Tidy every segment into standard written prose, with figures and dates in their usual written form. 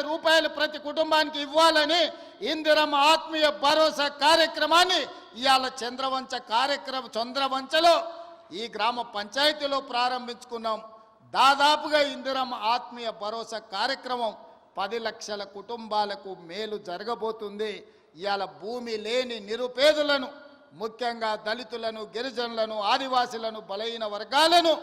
రూపాయలు ప్రతి కుటుంబానికి ఇవ్వాలని ఇందిరమ్మ ఆత్మీయ భరోసా కార్యక్రమాన్ని ఇవాళ చంద్రవంచలో ఈ గ్రామ పంచాయతీలో ప్రారంభించుకున్నాం. దాదాపుగా ఇందిరమ్మ ఆత్మీయ భరోసా కార్యక్రమం 10 లక్షల కుటుంబాలకు మేలు జరగబోతుంది. ఇవాళ భూమి లేని నిరుపేదలను, ముఖ్యంగా దళితులను, గిరిజనులను, ఆదివాసీలను, బలహీన వర్గాలను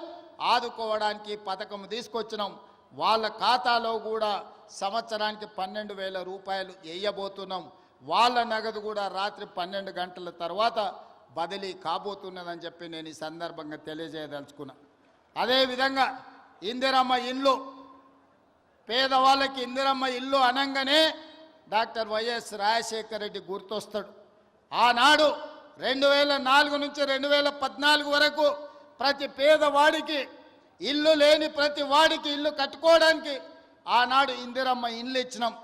ఆదుకోవడానికి పథకం తీసుకొచ్చినాం. వాళ్ళ ఖాతాలో కూడా సంవత్సరానికి 12,000 రూపాయలు వేయబోతున్నాం. వాళ్ళ నగదు కూడా రాత్రి 12 గంటల తర్వాత బదిలీ కాబోతున్నదని చెప్పి నేను ఈ సందర్భంగా తెలియజేయదలుచుకున్నా. అదేవిధంగా ఇందిరమ్మ ఇల్లు, పేదవాళ్ళకి ఇందిరమ్మ ఇల్లు అనగానే డాక్టర్ వైఎస్ రాజశేఖర రెడ్డి గుర్తొస్తాడు. ఆనాడు 2004 నుంచి 2014 వరకు ప్రతి పేదవాడికి ఇల్లు లేని ప్రతి వాడికి ఇల్లు కట్టుకోవడానికి ఆనాడు ఇందిరమ్మ ఇల్లు ఇచ్చినాం.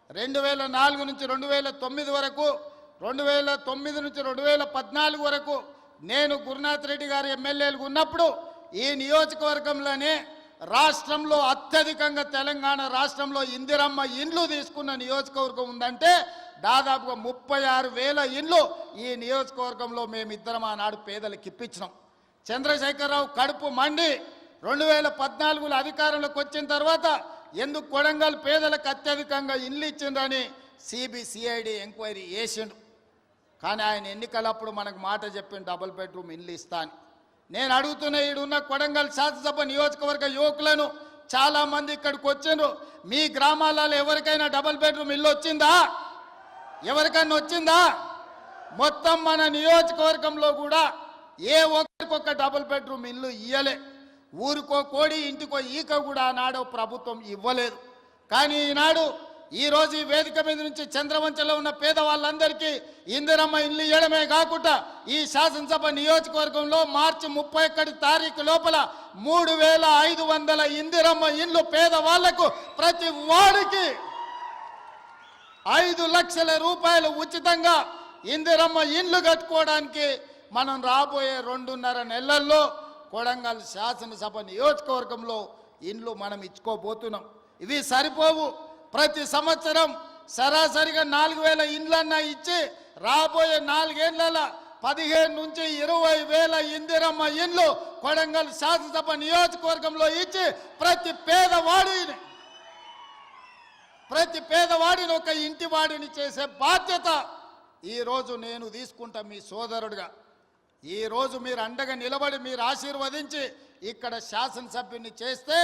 2004 నుంచి 2009 వరకు, 2009 నుంచి 2014 వరకు నేను గురునాథ్ రెడ్డి గారు ఎమ్మెల్యేలు ఉన్నప్పుడు ఈ నియోజకవర్గంలోనే రాష్ట్రంలో అత్యధికంగా తెలంగాణ రాష్ట్రంలో ఇందిరమ్మ ఇండ్లు తీసుకున్న నియోజకవర్గం ఉందంటే దాదాపుగా 36,000 ఇండ్లు ఈ నియోజకవర్గంలో మేమిద్దరం ఆనాడు పేదలకు ఇప్పించినాం. చంద్రశేఖరరావు కడుపు మండి 2014లో అధికారంలోకి వచ్చిన తర్వాత ఎందుకు కొడంగల్ పేదలకు అత్యధికంగా ఇల్లు ఇచ్చిండ్రని సిబిసిఐడి ఎంక్వైరీ చేసిండు. కానీ ఆయన ఎన్నికలప్పుడు మనకు మాట చెప్పిన డబుల్ బెడ్రూమ్ ఇల్లు ఇస్తా అని. నేను అడుగుతున్న ఈడున్న కొడంగల్ శాసనసభ నియోజకవర్గ యువకులను చాలామంది ఇక్కడికి వచ్చిండ్రు. మీ గ్రామాలలో ఎవరికైనా డబుల్ బెడ్రూమ్ ఇల్లు వచ్చిందా? ఎవరికైనా వచ్చిందా? మొత్తం మన నియోజకవర్గంలో కూడా ఏ ఒక్కరికొక్క డబుల్ బెడ్రూమ్ ఇల్లు ఇయ్యలే. ఊరికో కోడి ఇంటికో ఈక కూడా ఆనాడు ప్రభుత్వం ఇవ్వలేదు. కానీ ఈనాడు ఈరోజు ఈ వేదిక మీద నుంచి చంద్రవంచలో ఉన్న పేదవాళ్ళందరికీ ఇందిరమ్మ ఇల్లు ఇవ్వడమే కాకుండా ఈ శాసనసభ నియోజకవర్గంలో మార్చి 31 తారీఖు లోపల 3,500 ఇందిరమ్మ ఇల్లు పేదవాళ్లకు ప్రతి వాడికి 5 లక్షల రూపాయలు ఉచితంగా ఇందిరమ్మ ఇల్లు కట్టుకోవడానికి మనం రాబోయే 2.5 నెలల్లో కొడంగల్ శాసనసభ నియోజకవర్గంలో ఇండ్లు మనం ఇచ్చుకోబోతున్నాం. ఇవి సరిపోవు. ప్రతి సంవత్సరం సరాసరిగా 4,000 ఇండ్లన్నా ఇచ్చి రాబోయే 4 ఏళ్ల 15 నుంచి 20,000 ఇందిరమ్మ ఇండ్లు కొడంగల్ శాసనసభ నియోజకవర్గంలో ఇచ్చి ప్రతి పేదవాడిని ఒక ఇంటి వాడిని చేసే బాధ్యత ఈరోజు నేను తీసుకుంటా మీ సోదరుడిగా. ఈరోజు మీరు అండగా నిలబడి మీరు ఆశీర్వదించి ఇక్కడ శాసనసభ్యుని చేస్తే